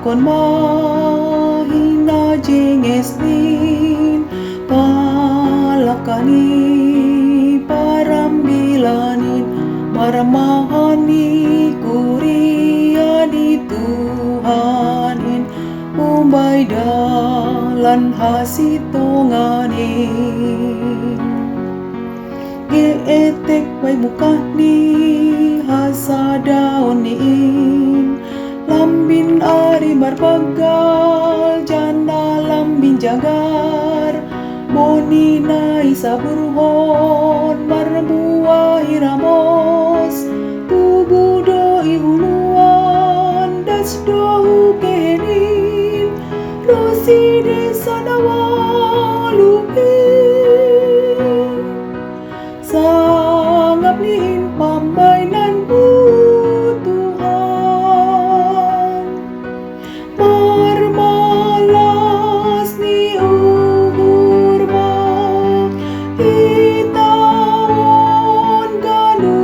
kon mahina jengesnin palakani parambilanin maramahani kuria di Tuhanin umbay dalan hasitonganin geetek bay mukani hasadaon niin lambin ari marpagal jana lambin jagar boni nai saburhon marbuah iramos tubuh doi huluan das dohu kenin rosi desa nawaluhin sangap lihin pambainanmu Tuhan marmalas ni uhurma itaon galuh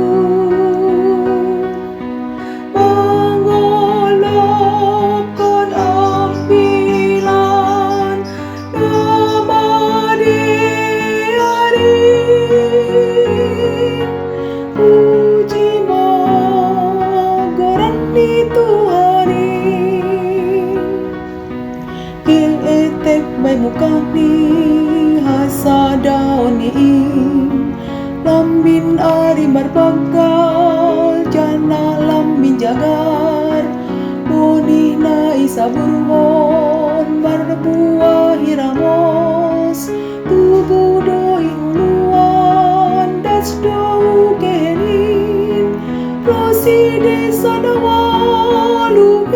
mangolokkan ambilan namade arin puji magoran ni Tuhanin hil etek bay mukani hasadaon niin lambin ari marpagal jana lambin jagar boni nai saburhon marbuah iramos tubuh doi huluan das dohu kenin rosi desa nawaluhin